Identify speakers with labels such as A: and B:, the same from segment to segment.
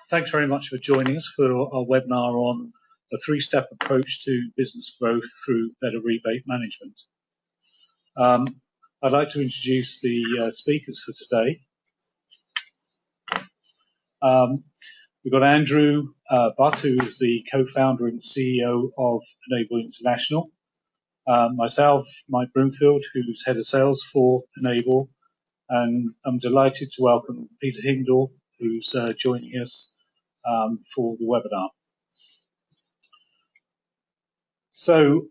A: Thanks very much for joining us for our webinar on a three-step approach to business growth through better rebate management. I'd like to introduce the speakers for today. We've got Andrew Butt, who is the co-founder and CEO of Enable International. Myself, Mike Broomfield, who's head of sales for Enable, and I'm delighted to welcome Peter Hindle, who's joining us for the webinar. So,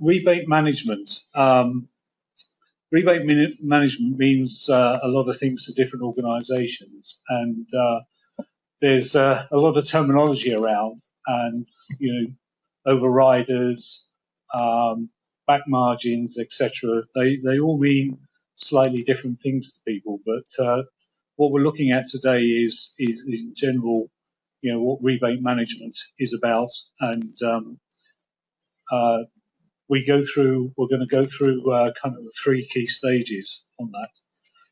A: rebate management. Rebate management means a lot of things to different organisations, and there's a lot of terminology around, and overriders, back margins, etc. They all mean slightly different things to people, but what we're looking at today is in general, what rebate management is about, and we're going to go through kind of the three key stages on that.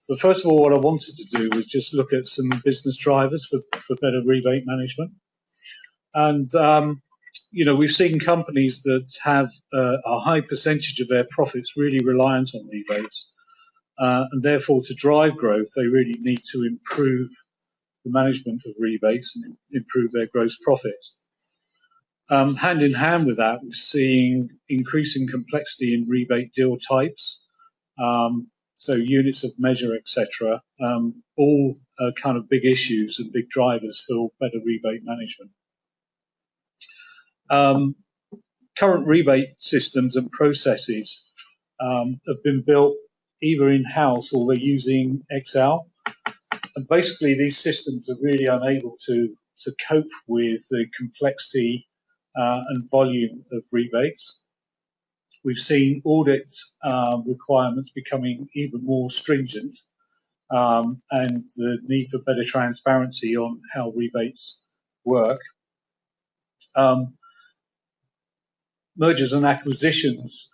A: But first of all, what I wanted to do was just look at some business drivers for better rebate management. And, we've seen companies that have a high percentage of their profits really reliant on rebates. And therefore, to drive growth, they really need to improve the management of rebates and improve their gross profit. Hand in hand with that, we're seeing increasing complexity in rebate deal types, so units of measure, etc. All kind of big issues and big drivers for better rebate management. Current rebate systems and processes have been built either in-house or they're using Excel. And basically, these systems are really unable to cope with the complexity and volume of rebates. We've seen audit requirements becoming even more stringent, and the need for better transparency on how rebates work. Mergers and acquisitions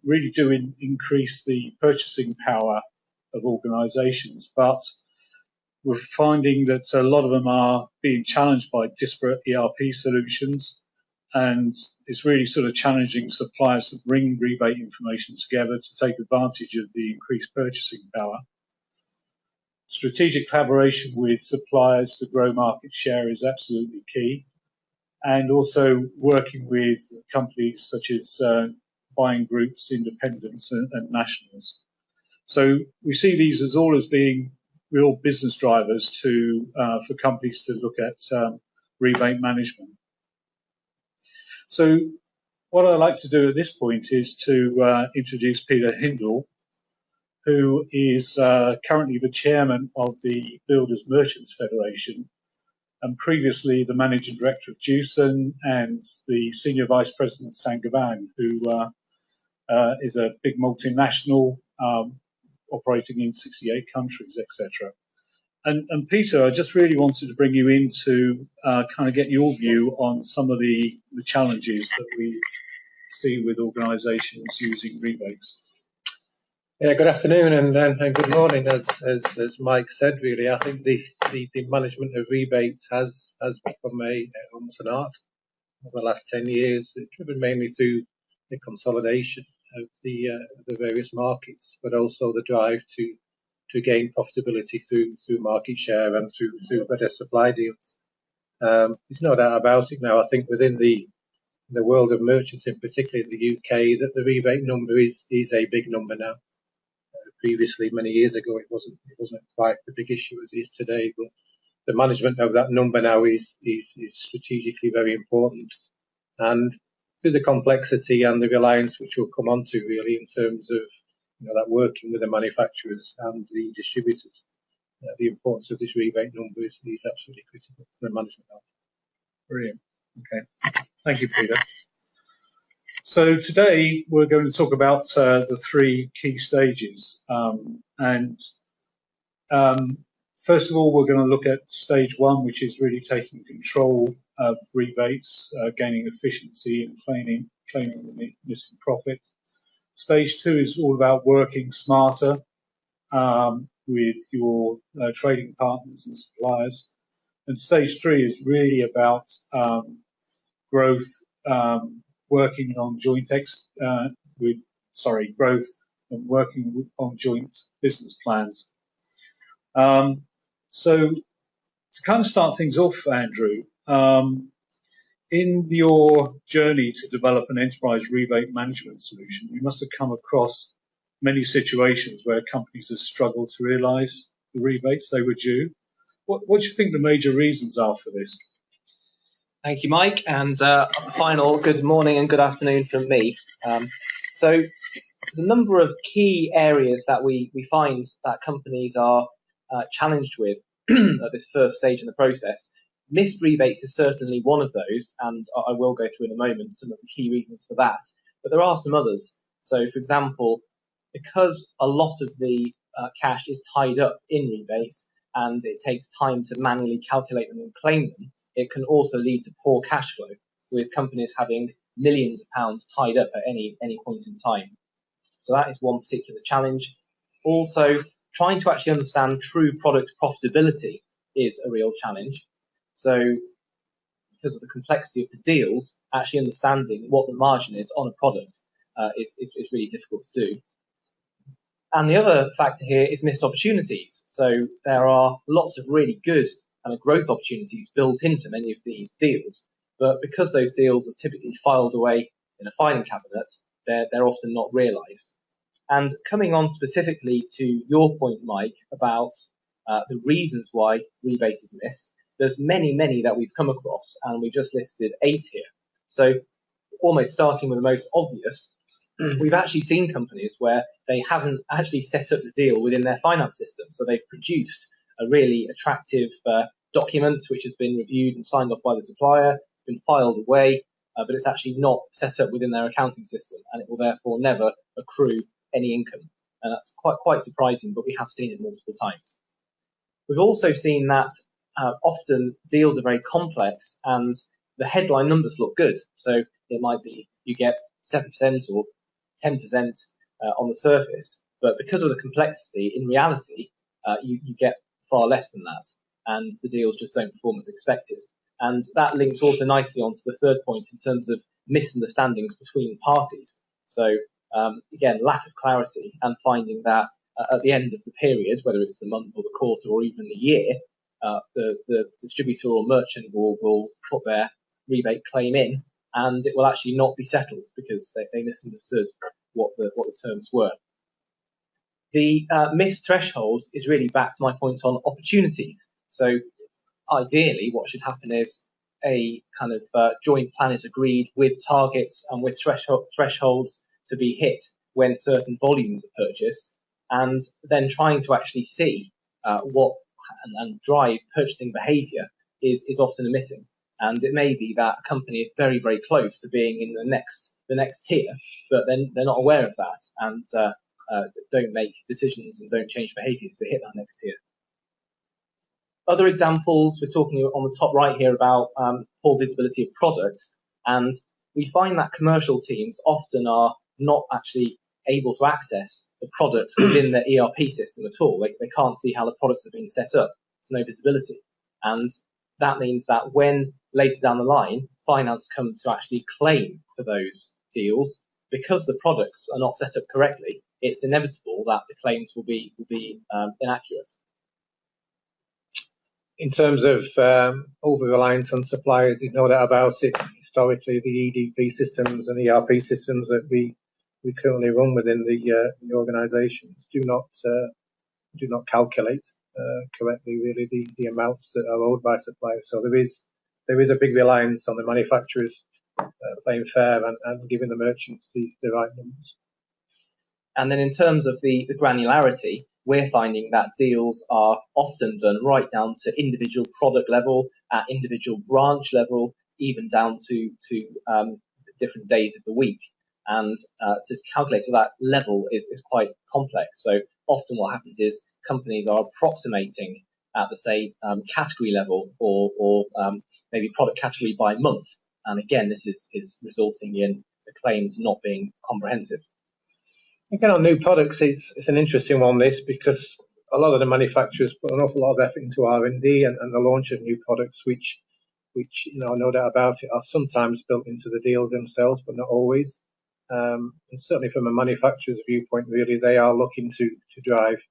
A: really do increase the purchasing power of organisations, but we're finding that a lot of them are being challenged by disparate ERP solutions, and it's really sort of challenging suppliers to bring rebate information together to take advantage of the increased purchasing power. Strategic collaboration with suppliers to grow market share is absolutely key, and also working with companies such as buying groups, independents, and nationals. So we see these as all as being real business drivers for companies to look at rebate management. So what I'd like to do at this point is to introduce Peter Hindle, who is currently the chairman of the Builders Merchants Federation, and previously the managing director of Jewson and the senior vice president of Saint-Gobain, who is a big multinational operating in 68 countries, etc. And Peter, I just really wanted to bring you in to kind of get your view on some of the challenges that we see with organisations using rebates.
B: Yeah, good afternoon and good morning. As Mike said, really, I think the management of rebates has become almost an art over the last 10 years, driven mainly through the consolidation of the various markets, but also the drive to gain profitability through market share and through better supply deals. There's no doubt about it now. I think within the world of merchants, in particular in the UK, that the rebate number is a big number now. Previously, many years ago, it wasn't quite the big issue as it is today. But the management of that number now is strategically very important, and through the complexity and the reliance which we'll come on to really in terms of that working with the manufacturers and the distributors, the importance of this rebate number is absolutely critical for the management.
A: Brilliant. Okay, thank you, Peter. So today we're going to talk about the three key stages, and first of all we're going to look at stage one, which is really taking control of rebates, gaining efficiency and claiming the missing profit. Stage two is all about working smarter, with your trading partners and suppliers. And stage 3 is really about growth, working on growth and working on joint business plans. So to kind of start things off, Andrew, in your journey to develop an enterprise rebate management solution, you must have come across many situations where companies have struggled to realise the rebates they were due. What do you think the major reasons are for this?
C: Thank you, Mike, and final good morning and good afternoon from me. So there's a number of key areas that we find that companies are challenged with at this first stage in the process. Missed rebates is certainly one of those, and I will go through in a moment some of the key reasons for that. But there are some others. So, for example, because a lot of the cash is tied up in rebates and it takes time to manually calculate them and claim them, it can also lead to poor cash flow, with companies having millions of pounds tied up at any point in time. So that is one particular challenge. Also, trying to actually understand true product profitability is a real challenge. So because of the complexity of the deals, actually understanding what the margin is on a product is really difficult to do. And the other factor here is missed opportunities. So there are lots of really good kind of growth opportunities built into many of these deals, but because those deals are typically filed away in a filing cabinet, they're often not realised. And coming on specifically to your point, Mike, about the reasons why rebates is missed, there's many that we've come across, and we've just listed 8 here. So almost starting with the most obvious, we've actually seen companies where they haven't actually set up the deal within their finance system. So they've produced a really attractive document which has been reviewed and signed off by the supplier, been filed away, but it's actually not set up within their accounting system, and it will therefore never accrue any income. And that's quite surprising, but we have seen it multiple times. We've also seen that often deals are very complex and the headline numbers look good. So it might be you get 7% or 10% on the surface, but because of the complexity, in reality, you get far less than that, and the deals just don't perform as expected. And that links also nicely onto the third point in terms of misunderstandings between parties. So again, lack of clarity and finding that at the end of the period, whether it's the month or the quarter or even the year, the distributor or merchant will put their rebate claim in, and it will actually not be settled because they misunderstood what the terms were. The missed thresholds is really back to my point on opportunities. So ideally, what should happen is a kind of joint plan is agreed with targets and with thresholds to be hit when certain volumes are purchased, and then trying to actually see what and drive purchasing behaviour is often missing. And it may be that a company is very close to being in the next tier, but then they're not aware of that and don't make decisions and don't change behaviours to hit that next tier. Other examples, we're talking on the top right here about poor visibility of products, and we find that commercial teams often are not actually able to access the product within their ERP system at all. They can't see how the products are being set up. There's no visibility. And that means that when later down the line, finance come to actually claim for those deals, because the products are not set up correctly, it's inevitable that the claims will be inaccurate.
B: In terms of over-reliance on suppliers, there's no doubt about it. Historically, the EDP systems and ERP systems that we currently run within the organisations do not calculate correctly really the amounts that are owed by suppliers. So there is a big reliance on the manufacturers playing fair and giving the merchants the right numbers.
C: And then in terms of the granularity, we're finding that deals are often done right down to individual product level, at individual branch level, even down to different days of the week. And to calculate to that level is quite complex. So often what happens is companies are approximating at the, say, category level or maybe product category by month. And again, this is resulting in the claims not being comprehensive.
B: Again, on new products, it's an interesting one, this, because a lot of the manufacturers put an awful lot of effort into R&D and the launch of new products, which no doubt about it, are sometimes built into the deals themselves, but not always. And certainly from a manufacturer's viewpoint, really, they are looking to drive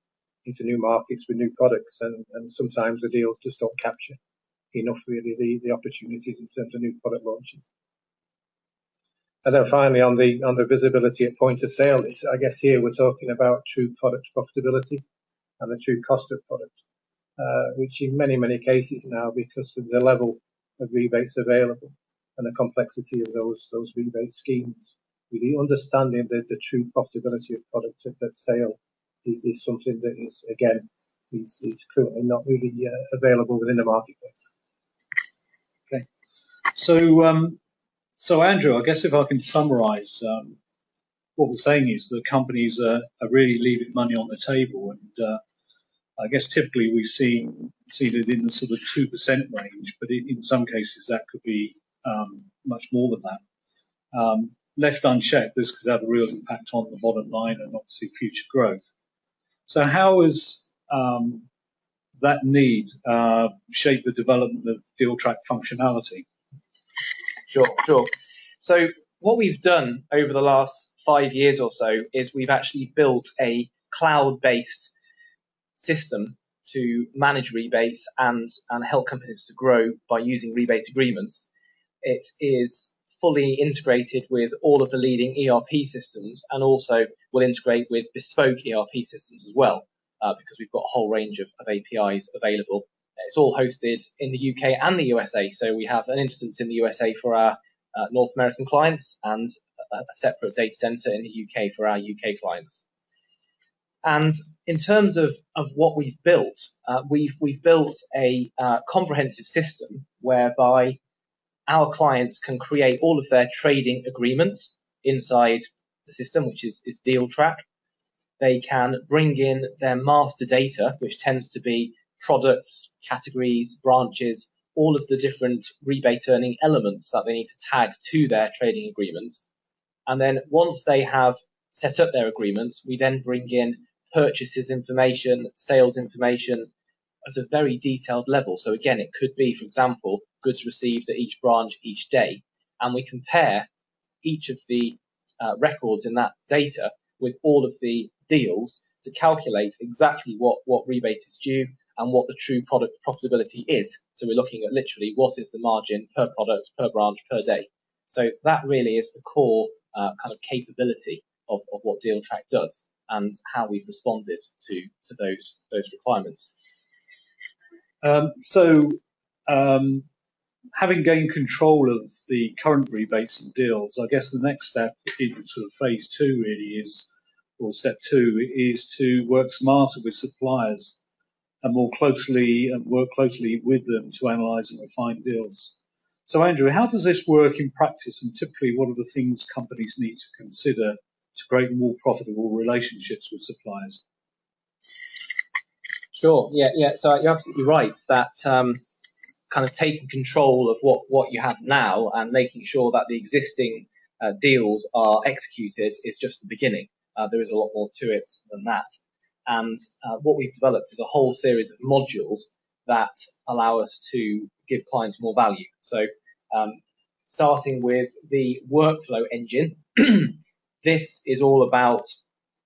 B: into new markets with new products, and sometimes the deals just don't capture enough, really, the opportunities in terms of new product launches. And then finally, on the visibility at point of sale, I guess here we're talking about true product profitability and the true cost of product, which in many cases now, because of the level of rebates available and the complexity of those rebate schemes, really understanding the true profitability of product at sale is something that is, again, is currently not really available within the marketplace.
A: Okay. So Andrew, I guess if I can summarise, what we're saying is that companies are really leaving money on the table, and I guess typically we've seen it in the sort of 2% range, but in some cases that could be much more than that. Left unchecked, this could have a real impact on the bottom line and obviously future growth. So how has that need shaped the development of deal track functionality?
C: Sure. So what we've done over the last 5 years or so is we've actually built a cloud-based system to manage rebates and help companies to grow by using rebate agreements. It is fully integrated with all of the leading ERP systems, and also will integrate with bespoke ERP systems as well, because we've got a whole range of APIs available. It's all hosted in the UK and the USA, so we have an instance in the USA for our North American clients and a separate data center in the UK for our UK clients. And in terms of what we've built, we've built a comprehensive system whereby our clients can create all of their trading agreements inside the system, which is Deal Track. They can bring in their master data, which tends to be products, categories, branches, all of the different rebate earning elements that they need to tag to their trading agreements. And then once they have set up their agreements, we then bring in purchases information, sales information at a very detailed level. So again, it could be, for example, goods received at each branch each day, and we compare each of the records in that data with all of the deals to calculate exactly what rebate is due and what the true product profitability is. So we're looking at literally what is the margin per product, per branch, per day. So that really is the core kind of capability of what Deal Track does and how we've responded to those requirements.
A: Having gained control of the current rebates and deals, I guess the next step in sort of phase 2 really is, or step 2, is to work smarter with suppliers and work closely with them to analyse and refine deals. So Andrew, how does this work in practice, and typically what are the things companies need to consider to create more profitable relationships with suppliers?
C: Sure, yeah. So you're absolutely right that kind of taking control of what you have now and making sure that the existing deals are executed is just the beginning. There is a lot more to it than that. And what we've developed is a whole series of modules that allow us to give clients more value. So starting with the workflow engine, this is all about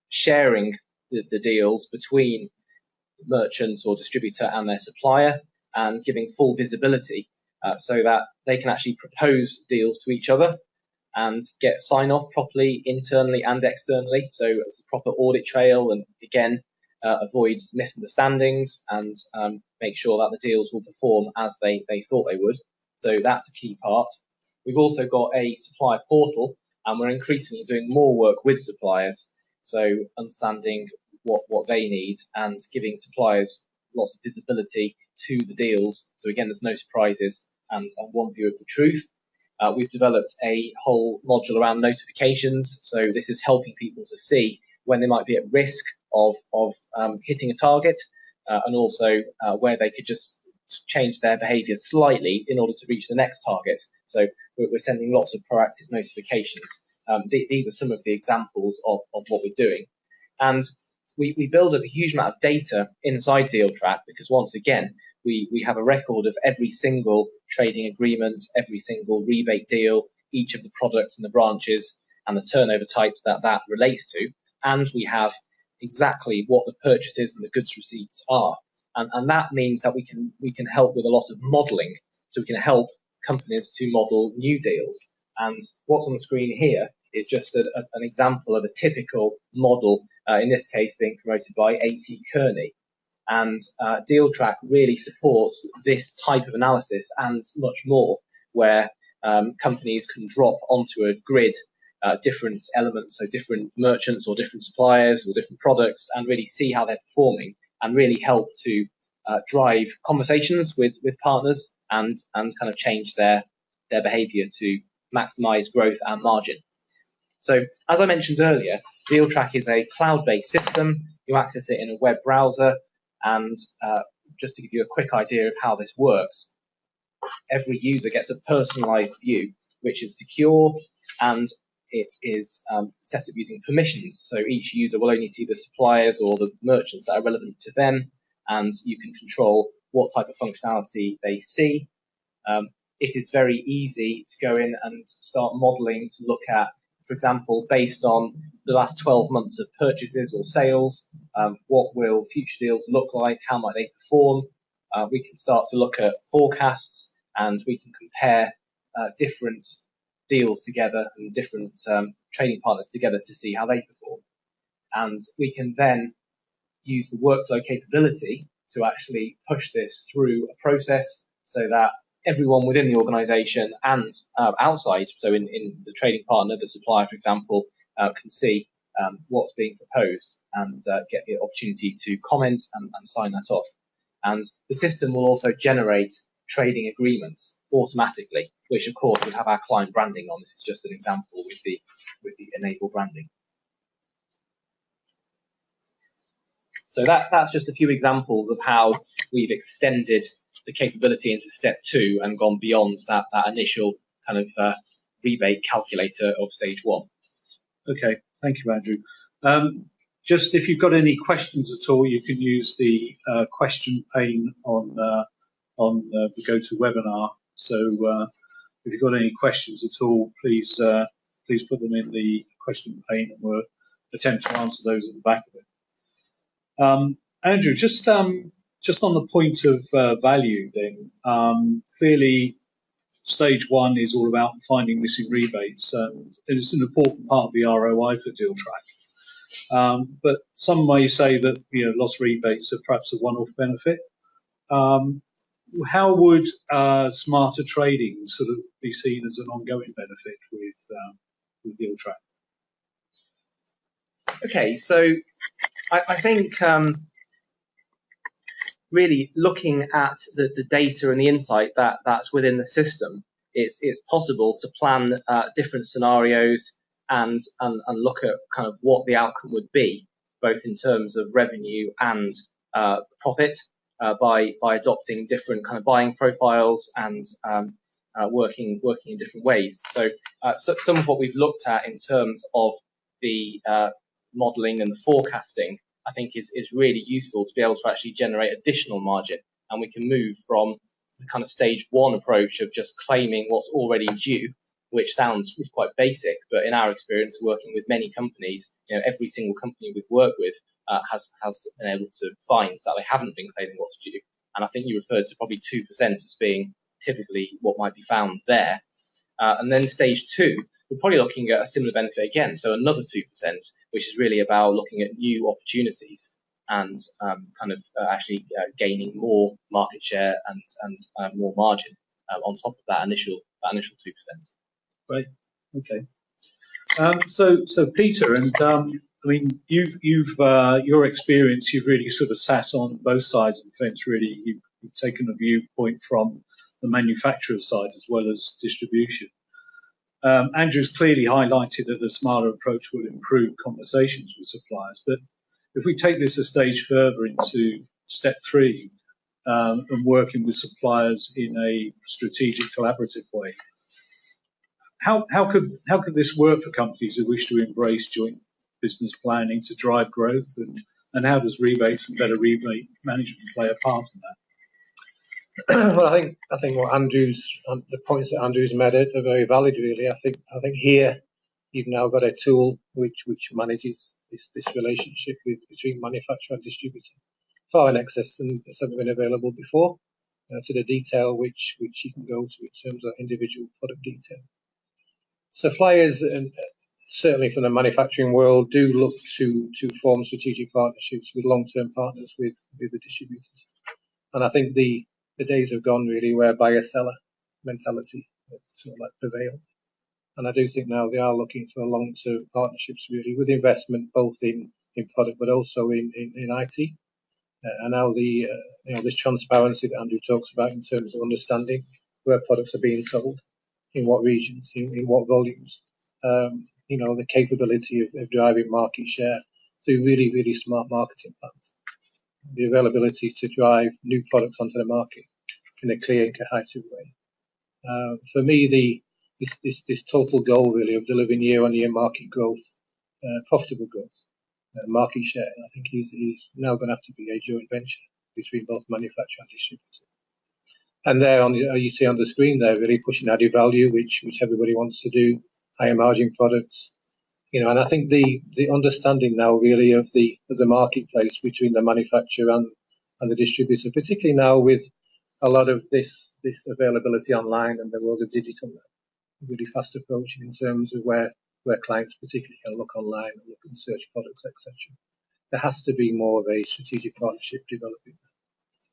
C: sharing the deals between merchants or distributor and their supplier, and giving full visibility so that they can actually propose deals to each other and get sign-off properly internally and externally. So it's a proper audit trail, and again, avoids misunderstandings and make sure that the deals will perform as they thought they would. So that's a key part. We've also got a supplier portal, and we're increasingly doing more work with suppliers. So understanding what they need and giving suppliers lots of visibility to the deals. So again, there's no surprises and one view of the truth. We've developed a whole module around notifications. So this is helping people to see when they might be at risk of hitting a target, and also where they could just change their behavior slightly in order to reach the next target. So we're sending lots of proactive notifications. These are some of the examples of what we're doing. And we build up a huge amount of data inside DealTrack because, once again, we have a record of every single trading agreement, every single rebate deal, each of the products and the branches and the turnover types that relates to, and we have exactly what the purchases and the goods receipts are. And that means that we can help with a lot of modelling. So we can help companies to model new deals. And what's on the screen here is just an example of a typical model, in this case being promoted by A.T. Kearney. And DealTrack really supports this type of analysis and much more, where companies can drop onto a grid different elements, so different merchants or different suppliers or different products, and really see how they're performing and really help to drive conversations with partners and kind of change their behavior to maximize growth and margin. So as I mentioned earlier, DealTrack is a cloud-based system. You access it in a web browser, and just to give you a quick idea of how this works, every user gets a personalized view, which is secure, and it is set up using permissions. So each user will only see the suppliers or the merchants that are relevant to them, and you can control what type of functionality they see. It is very easy to go in and start modeling to look at, for example, based on the last 12 months of purchases or sales, what will future deals look like, how might they perform. We can start to look at forecasts, and we can compare different deals together and different trading partners together to see how they perform. And we can then use the workflow capability to actually push this through a process so that everyone within the organization and outside, so in the trading partner, the supplier, for example, can see what's being proposed and get the opportunity to comment and sign that off. And the system will also generate trading agreements automatically, which of course would have our client branding on. This is just an example with the enable branding. So that's just a few examples of how we've extended the capability into step 2 and gone beyond that initial kind of rebate calculator of stage 1.
A: Okay, thank you, Andrew. Just if you've got any questions at all, you can use the question pane on the GoToWebinar. So if you've got any questions at all, please put them in the question pane, and we'll attempt to answer those at the back of it. Andrew, just on the point of value, then clearly stage 1 is all about finding missing rebates, and it's an important part of the ROI for DealTrack. But some may say that lost rebates are perhaps a one-off benefit. How would smarter trading sort of be seen as an ongoing benefit with DealTrack?
C: Okay, so I think really looking at the data and the insight that's within the system, it's possible to plan different scenarios and look at kind of what the outcome would be, both in terms of revenue and profit, by adopting different kind of buying profiles and working in different ways. So some of what we've looked at in terms of the modelling and the forecasting, I think is really useful to be able to actually generate additional margin, and we can move from the kind of stage 1 approach of just claiming what's already due, which sounds really quite basic, but in our experience working with many companies, every single company we've worked with has been able to find that they haven't been claiming what's due. And I think you referred to probably 2% as being typically what might be found there. And then stage 2, we're probably looking at a similar benefit again, so another 2%, which is really about looking at new opportunities and kind of actually gaining more market share and more margin on top of that initial 2%.
A: Great. Okay. So Peter, and I mean, you've your experience, you've really sort of sat on both sides of the fence. Really, you've taken a viewpoint from the manufacturer side as well as distribution. Andrew's clearly highlighted that the smarter approach will improve conversations with suppliers. But if we take this a stage further into step 3 and working with suppliers in a strategic, collaborative way, how could this work for companies who wish to embrace joint business planning to drive growth and And how does rebates and better rebate management play a part in that?
B: Well, I think what the points that Andrew's made are very valid. Really, I think here you've now got a tool which manages this relationship between manufacturer and distributor far in excess than has ever been available before, to the detail which you can go to in terms of individual product detail. Suppliers, and certainly from the manufacturing world, do look to form strategic partnerships with long-term partners with the distributors. And I think the days have gone really where buyer-seller mentality sort of like prevailed. And I do think now they are looking for long-term partnerships really with investment both in product but also in IT. And now this transparency that Andrew talks about in terms of understanding where products are being sold, in what regions, in what volumes, the capability of driving market share through really, really smart marketing plans, the availability to drive new products onto the market in a clear and cohesive way. For me, this total goal really of delivering year-on-year market growth, profitable growth, market share, I think is now going to have to be a joint venture between both manufacturer and distributor. And there, you see on the screen there, really pushing added value, which everybody wants to do, higher margin products, and I think the understanding now really of the marketplace between the manufacturer and the distributor, particularly now with a lot of this availability online and the world of digital, really fast approaching in terms of where clients particularly can look online and look and search products, etc. There has to be more of a strategic partnership developing.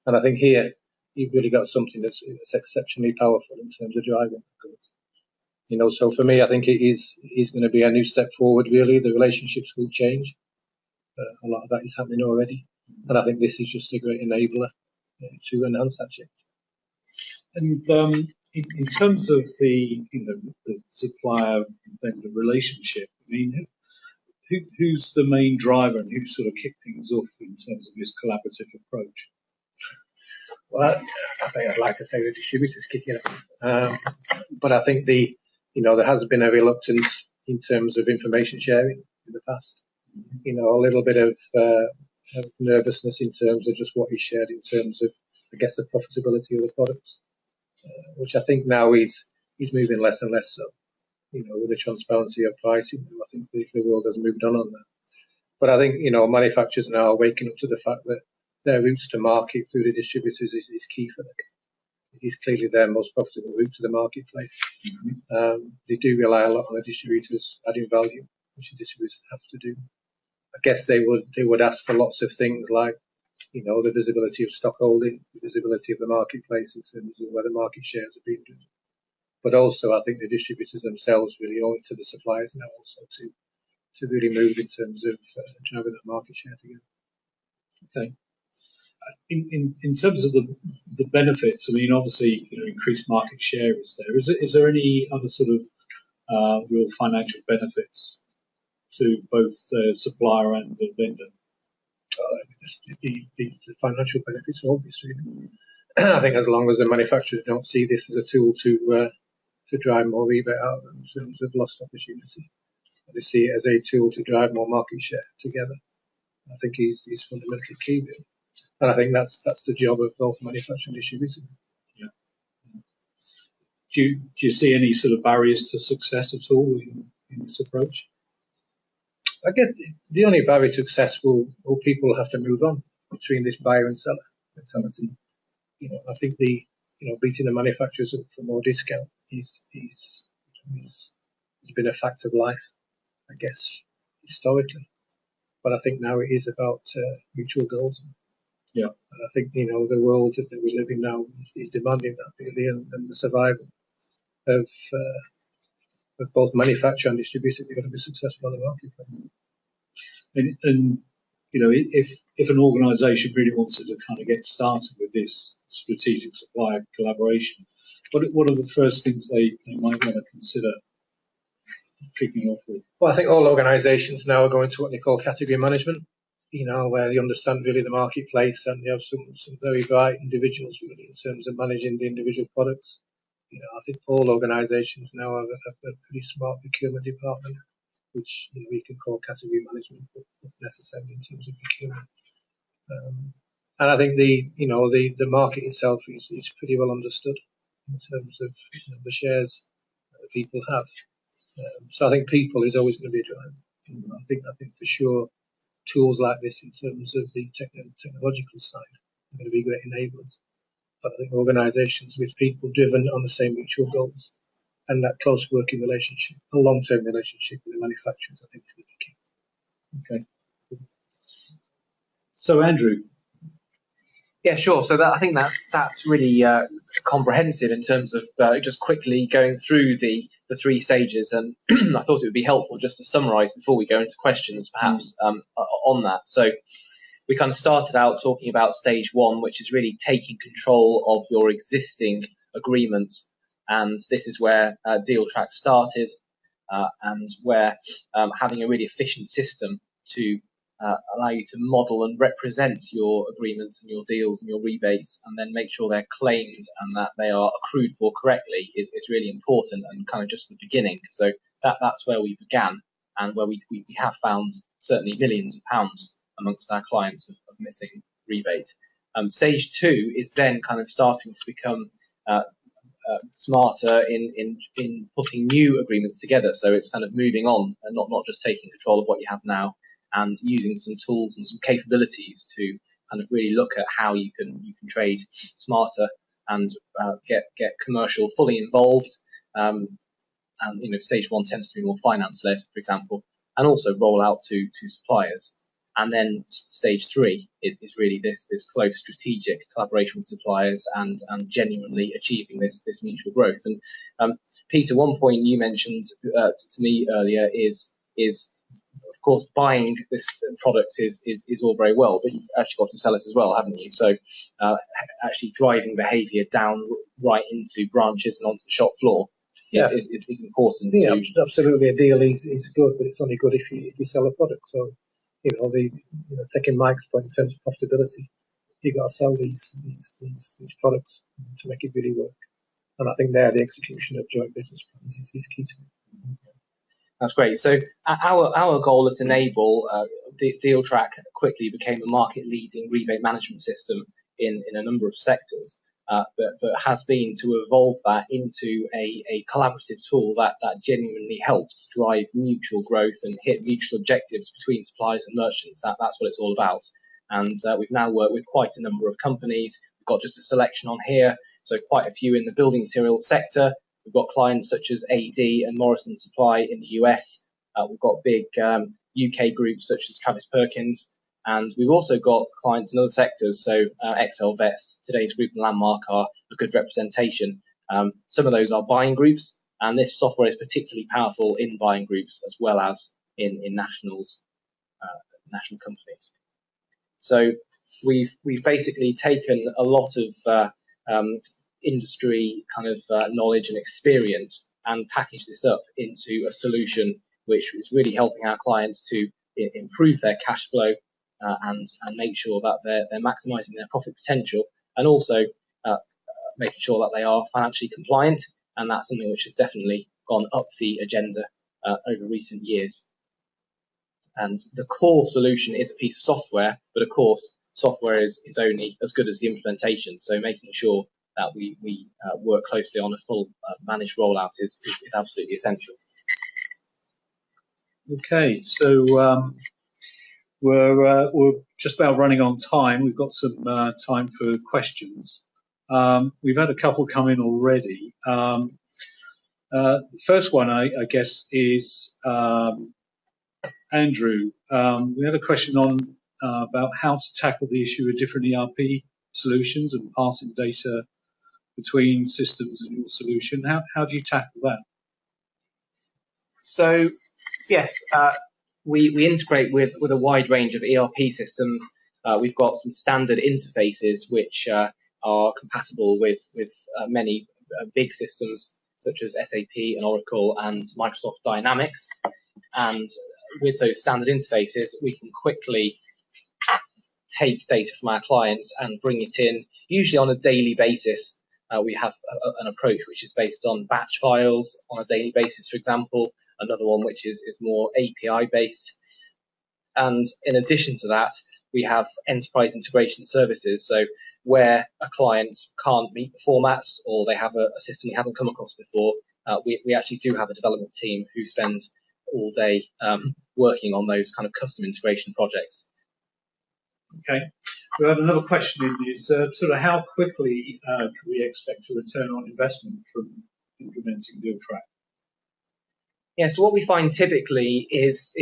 B: And I think here you've really got something that's exceptionally powerful in terms of driving growth. So for me, I think it is going to be a new step forward, really. The relationships will change. A lot of that is happening already. And I think this is just a great enabler to enhance that change.
A: And in terms of the supplier vendor relationship, I mean, who's the main driver and who sort of kicked things off in terms of this collaborative approach?
B: Well, I think I'd like to say the distributors kicking off, but I think there has been a reluctance in terms of information sharing in the past. A little bit of nervousness in terms of just what is shared in terms of, I guess, the profitability of the products, which I think now is moving less and less so. With the transparency of pricing, I think the world has moved on that. But I think manufacturers now are waking up to the fact that their routes to market through the distributors is key for them. It is clearly their most profitable route to the marketplace. Mm-hmm. They do rely a lot on the distributors adding value, which the distributors have to do. I guess they would ask for lots of things like, the visibility of stock holding, the visibility of the marketplace in terms of where the market shares are being done. But also, I think the distributors themselves really owe it to the suppliers now also to really move in terms of driving that market share together.
A: Okay. In terms of the benefits, I mean, obviously, increased market share is there. Is there any other sort of real financial benefits to both the supplier and the vendor?
B: The financial benefits are obvious, really. I think as long as the manufacturers don't see this as a tool to drive more rebate out in terms of lost opportunity, they see it as a tool to drive more market share together, I think is fundamentally key, really. And I think that's the job of both manufacturer and distributor.
A: Yeah. Do you see any sort of barriers to success at all in this approach?
B: I get the only barrier to success will people have to move on between this buyer and seller mentality. I think beating the manufacturers up for more discount has been a fact of life, I guess, historically. But I think now it is about mutual goals.
A: Yeah.
B: And I think, the world that we live in now is demanding that really, and the survival of both manufacturer and distributor are going to be successful on the marketplace.
A: And if an organisation really wants to kind of get started with this strategic supplier collaboration, what are the first things they might want to consider kicking off with?
B: Well, I think all organisations now are going to what they call category management, where they understand really the marketplace and they have some very bright individuals really in terms of managing the individual products. I think all organisations now have a pretty smart procurement department which we can call category management, but not necessarily in terms of procurement. And I think the market itself is pretty well understood in terms of the shares that people have. So I think people is always going to be a driver. I think for sure tools like this in terms of the technological side are going to be great enablers. But I think organisations with people driven on the same mutual goals and that close working relationship, a long-term relationship with the manufacturers, I think is going to be key.
A: Okay. So Andrew.
C: Yeah, sure. So I think that's really comprehensive in terms of just quickly going through the three stages, and I thought it would be helpful just to summarise before we go into questions, perhaps on that. So we kind of started out talking about stage one, which is really taking control of your existing agreements, and this is where DealTrack started, and where having a really efficient system to allow you to model and represent your agreements and your deals and your rebates, and then make sure they're claimed and that they are accrued for correctly is really important, and kind of just the beginning. So that's where we began, and where we have found certainly millions of pounds amongst our clients of missing rebates. Stage two is then kind of starting to become smarter in putting new agreements together. So it's kind of moving on and not just taking control of what you have now, and using some tools and some capabilities to kind of really look at how you can trade smarter and get commercial fully involved. And stage one tends to be more finance led, for example, and also roll out to suppliers. And then stage three is really this close strategic collaboration with suppliers and genuinely achieving this mutual growth. And Peter, one point you mentioned to me earlier is of course buying this product is all very well, but you've actually got to sell it as well, haven't you? So actually driving behaviour down right into branches and onto the shop floor is important.
B: Yeah, absolutely. A deal is good, but it's only good if you sell a product. So taking Mike's point in terms of profitability, you've got to sell these products to make it really work. And I think there the execution of joint business plans is key to it.
C: That's great. So our goal at Enable, DealTrack quickly became a market-leading rebate management system in a number of sectors, but has been to evolve that into a collaborative tool that genuinely helps drive mutual growth and hit mutual objectives between suppliers and merchants. That's what it's all about. And we've now worked with quite a number of companies. We've got just a selection on here, so quite a few in the building materials sector. We've got clients such as AD and Morrison Supply in the US. We've got big UK groups such as Travis Perkins. And we've also got clients in other sectors. So XL Vets, Today's Group and Landmark are a good representation. Some of those are buying groups. And this software is particularly powerful in buying groups as well as in national companies. So we've basically taken a lot of industry kind of knowledge and experience and package this up into a solution which is really helping our clients to improve their cash flow and make sure that they're maximising their profit potential, and also making sure that they are financially compliant. And that's something which has definitely gone up the agenda over recent years. And the core solution is a piece of software, but of course software is only as good as the implementation. So making sure that we work closely on a full managed rollout is absolutely essential.
A: Okay, so we're just about running on time. We've got some time for questions. We've had a couple come in already. The first one, I guess, is Andrew. We had a question on about how to tackle the issue of different ERP solutions and passing data between systems and your solution. How do you tackle that?
C: So, yes, we integrate with a wide range of ERP systems. We've got some standard interfaces which are compatible with many big systems such as SAP and Oracle and Microsoft Dynamics. And with those standard interfaces, we can quickly take data from our clients and bring it in, usually on a daily basis, We have an approach which is based on batch files on a daily basis, for example. Another one which is more API based. And in addition to that, we have enterprise integration services. So where a client can't meet the formats or they have a system we haven't come across before, we actually do have a development team who spend all day working on those kind of custom integration projects.
A: Okay. We have another question in is sort of how quickly can we expect a return on investment from implementing DealTrack?
C: Yeah, so what we find typically is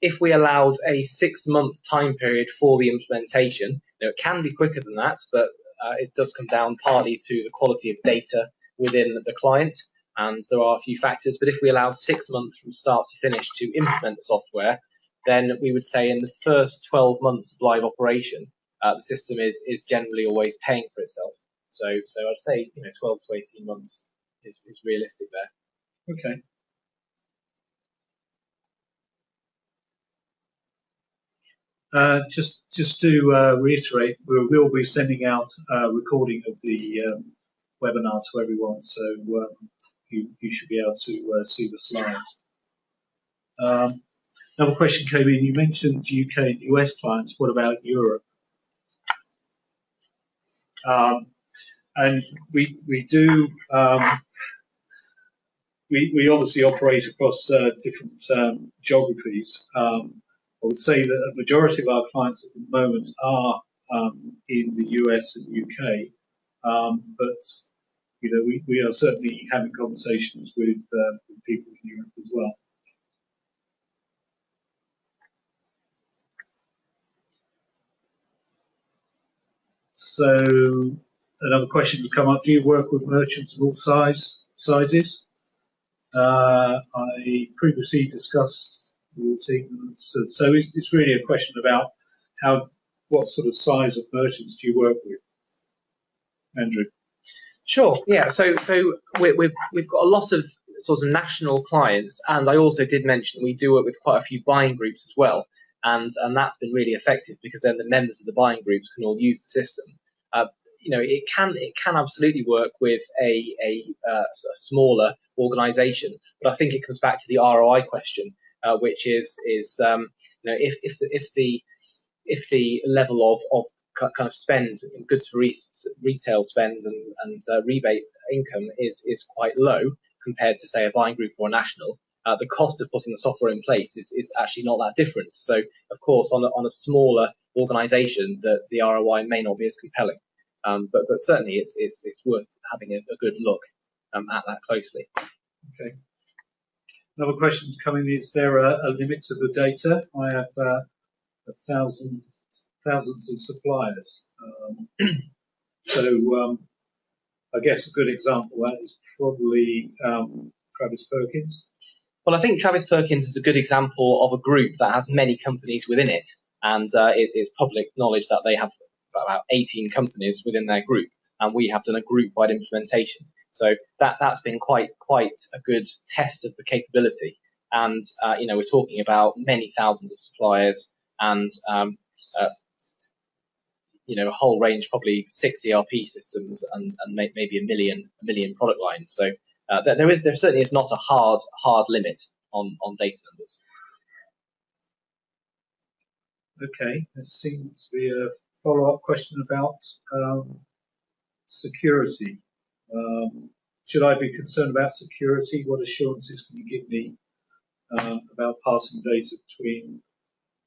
C: if we allowed a 6-month time period for the implementation, it can be quicker than that, but it does come down partly to the quality of data within the client, and there are a few factors. But if we allowed 6 months from start to finish to implement the software, then we would say in the first 12 months of live operation, the system is generally always paying for itself. So I'd say 12 to 18 months is realistic there.
A: Okay. Just to reiterate, we will be sending out a recording of the webinar to everyone, so you should be able to see the slides. Another question came in. You mentioned UK and US clients. What about Europe? And we do. We obviously operate across different geographies. I would say that a majority of our clients at the moment are in the US and UK, but we are certainly having conversations with people in Europe as well. So another question to come up: do you work with merchants of all sizes? I previously discussed your team, so it's really a question about what sort of size of merchants do you work with, Andrew?
C: Sure. Yeah. So we've got a lot of sort of national clients, and I also did mention we do work with quite a few buying groups as well, and that's been really effective because then the members of the buying groups can all use the system. It can absolutely work with a smaller organisation, but I think it comes back to the ROI question, which is if the level of kind of spend, goods for retail spend and rebate income is quite low compared to, say, a buying group or a national, the cost of putting the software in place is actually not that different. So, of course, on a smaller organisation, the ROI may not be as compelling, but certainly it's worth having a good look at that closely.
A: Okay. Another question coming: is there a limit to the data? I have thousands of suppliers. So I guess a good example of that is probably Travis Perkins.
C: Well, I think Travis Perkins is a good example of a group that has many companies within it, and it is public knowledge that they have about 18 companies within their group, and we have done a group-wide implementation. So that's been quite a good test of the capability, and we're talking about many thousands of suppliers and a whole range, probably 6 ERP systems and maybe a million product lines. So there certainly is not a hard limit on data numbers.
A: Okay, there seems to be a follow-up question about security. Should I be concerned about security? What assurances can you give me about passing data between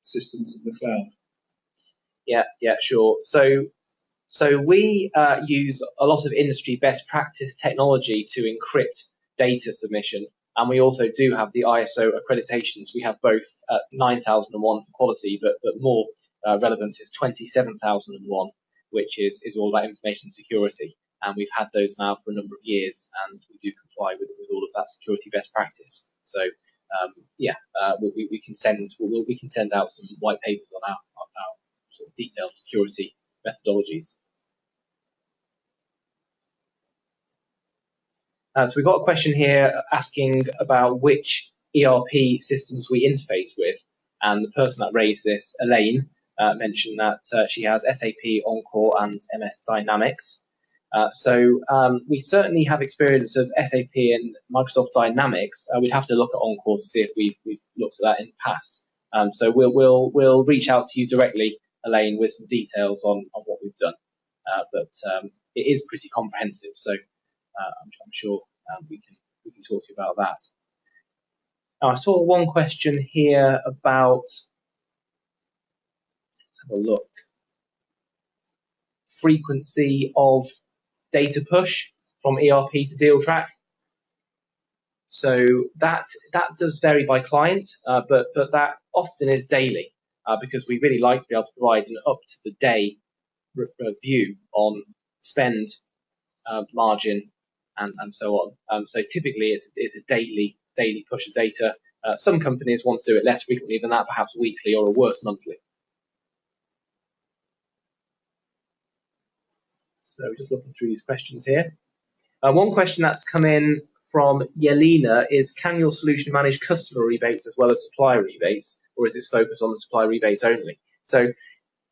A: systems in the cloud?
C: Yeah, sure. So we use a lot of industry best practice technology to encrypt data submission, and we also do have the ISO accreditations. We have both 9001 for quality, but more relevant is 27001, which is all about information security. And we've had those now for a number of years, and we do comply with all of that security best practice. So we can send out some white papers on our sort of detailed security methodologies. So we've got a question here asking about which ERP systems we interface with, and the person that raised this, Elaine, mentioned that she has SAP, Encore, and MS Dynamics. We certainly have experience of SAP and Microsoft Dynamics. We'd have to look at Encore to see if we've looked at that in the past. So we'll reach out to you directly, Elaine, with some details on what we've done. But it is pretty comprehensive, so I'm sure we can talk to you about that. Now, I saw one question here about, let's have a look, frequency of data push from ERP to deal track. So that does vary by client, but that often is daily, because we really like to be able to provide an up-to-the-day view on spend, margin, and so on. So typically it's a daily push of data. Some companies want to do it less frequently than that, perhaps weekly or worse, monthly. So just looking through these questions here. One question that's come in from Yelena is, can your solution manage customer rebates as well as supplier rebates, or is this focused on the supplier rebates only? So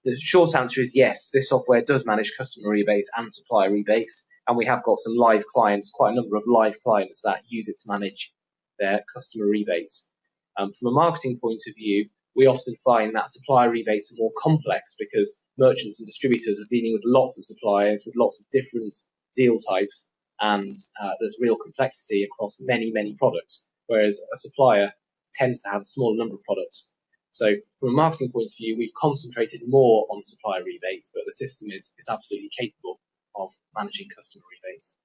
C: the short answer is yes, this software does manage customer rebates and supplier rebates, and we have got some live clients, quite a number of live clients that use it to manage their customer rebates. From a marketing point of view, we often find that supplier rebates are more complex because merchants and distributors are dealing with lots of suppliers with lots of different deal types, and there's real complexity across many products, whereas a supplier tends to have a smaller number of products. So from a marketing point of view, we've concentrated more on supplier rebates, but the system is absolutely capable of managing customer rebates.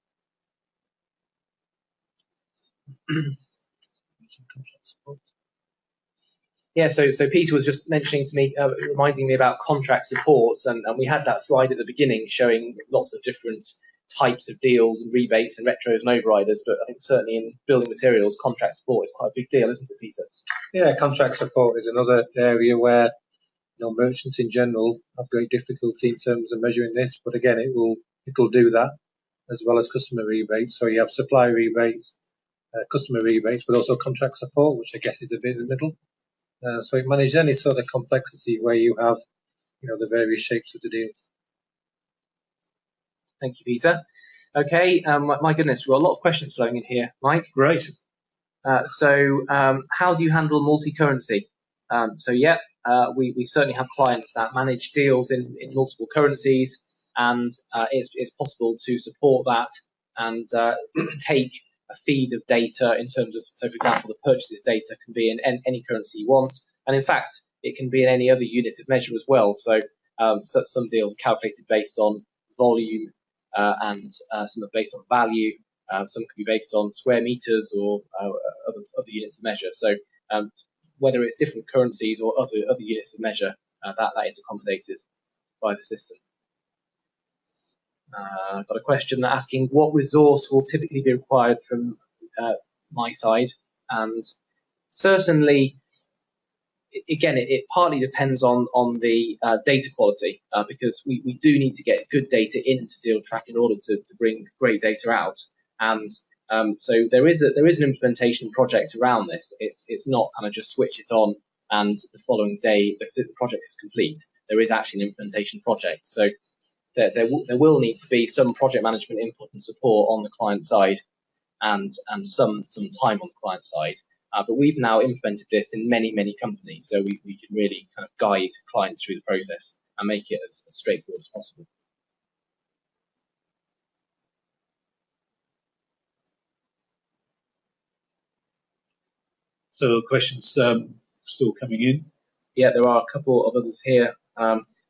C: Yeah, so Peter was just mentioning to me, reminding me about contract supports, and we had that slide at the beginning showing lots of different types of deals and rebates and retros and overriders, but I think certainly in building materials, contract support is quite a big deal, isn't it, Peter?
B: Yeah, contract support is another area where merchants in general have great difficulty in terms of measuring this, but again, it'll do that as well as customer rebates. So you have supplier rebates, customer rebates, but also contract support, which I guess is a bit in the middle. So it manages any sort of complexity where you have, the various shapes of the deals.
C: Thank you, Peter. Okay, my goodness, we've got a lot of questions flowing in here, Mike.
A: Great.
C: So how do you handle multi-currency? We certainly have clients that manage deals in multiple currencies, and it's possible to support that and take a feed of data in terms of, so for example, the purchases data can be in any currency you want, and in fact, it can be in any other unit of measure as well. So some deals are calculated based on volume, and some are based on value. Some can be based on square meters or other units of measure. So whether it's different currencies or other units of measure, that is accommodated by the system. I've got a question asking what resource will typically be required from my side, and certainly, again, it partly depends on the data quality, because we do need to get good data into deal track in order to bring great data out, and so there is an implementation project around this. It's not kind of just switch it on and the following day the project is complete. There is actually an implementation project, so there will need to be some project management input and support on the client side, and some time on the client side. But we've now implemented this in many companies, so we can really kind of guide clients through the process and make it as straightforward as possible.
A: So questions still coming in?
C: Yeah, there are a couple of others here.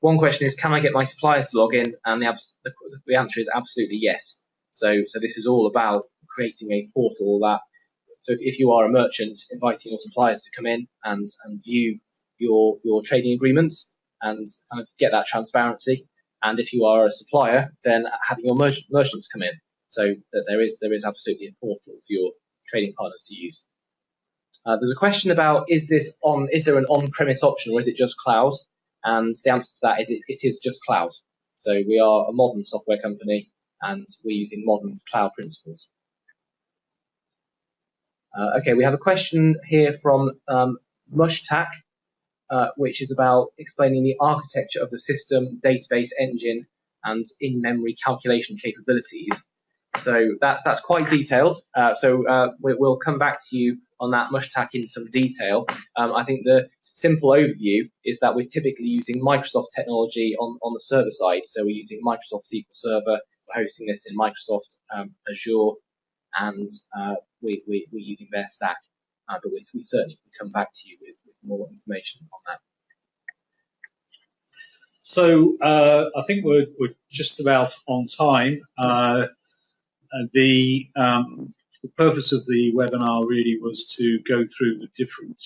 C: One question is, can I get my suppliers to log in? And the answer is absolutely yes. So this is all about creating a portal that, so if you are a merchant, inviting your suppliers to come in and view your trading agreements and kind of get that transparency. And if you are a supplier, then having your merchants come in. So that there is absolutely a portal for your trading partners to use. There's a question about, is there an on-premise option, or is it just cloud? And the answer to that is it is just cloud. So we are a modern software company, and we're using modern cloud principles. Okay, we have a question here from Mushtak, which is about explaining the architecture of the system, database engine, and in-memory calculation capabilities. So that's quite detailed. We'll come back to you on that Mushtak in some detail. I think the simple overview is that we're typically using Microsoft technology on the server side. So we're using Microsoft SQL Server for hosting this in Microsoft Azure, and we're using their stack. But we certainly can come back to you with more information on that.
A: So I think we're just about on time. The purpose of the webinar really was to go through the different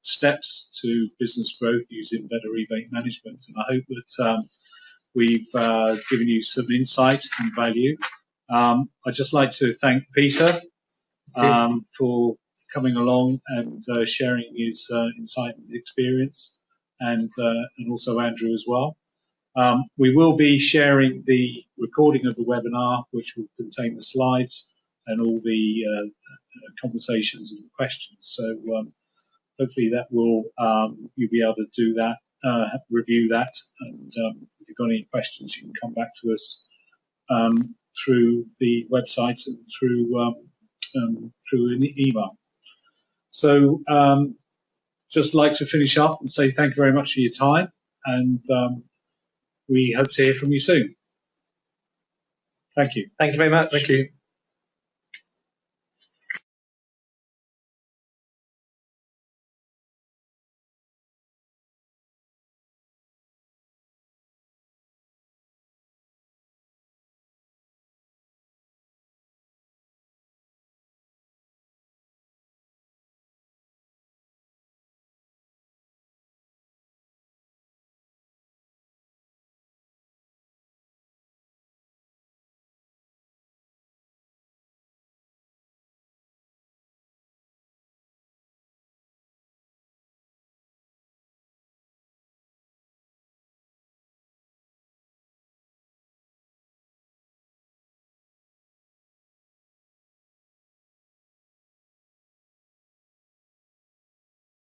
A: steps to business growth using better rebate management, and I hope that we've given you some insight and value. I'd just like to thank Peter for coming along and sharing his insight and experience, and also Andrew as well. We will be sharing the recording of the webinar, which will contain the slides and all the conversations and questions. So hopefully that will you'll be able to do that, review that, and if you've got any questions, you can come back to us through the website and through an email. So just like to finish up and say thank you very much for your time, and we hope to hear from you soon. Thank you.
C: Thank you very much.
B: Thank you.